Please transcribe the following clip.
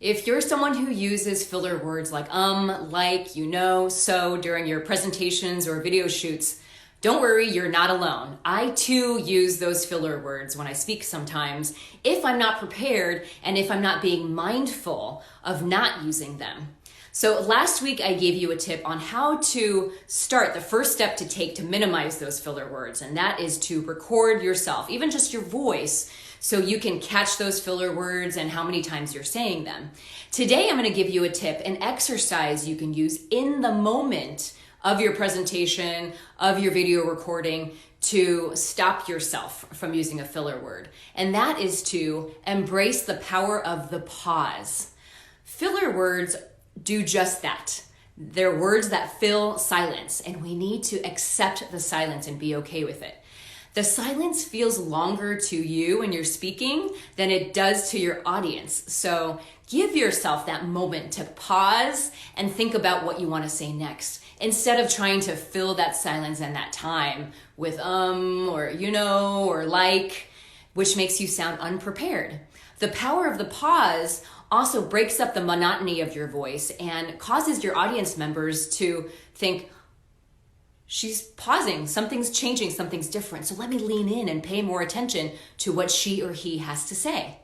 If you're someone who uses filler words like like, so during your presentations or video shoots, don't worry, you're not alone. I too use those filler words when I speak sometimes if I'm not prepared and if I'm not being mindful of not using them. So last week I gave you a tip on how to start, the first step to take to minimize those filler words, and that is to record yourself, even just your voice, so you can catch those filler words and how many times you're saying them. Today I'm going to give you a tip, an exercise you can use in the moment of your presentation, of your video recording, to stop yourself from using a filler word. And that is to embrace the power of the pause. Filler words do just that. They're words that fill silence, and we need to accept the silence and be okay with it. The silence feels longer to you when you're speaking than it does to your audience. So give yourself that moment to pause and think about what you want to say next, instead of trying to fill that silence and that time with or or like, which makes you sound unprepared. The power of the pause also breaks up the monotony of your voice and causes your audience members to think, she's pausing, something's changing, something's different. So let me lean in and pay more attention to what she or he has to say.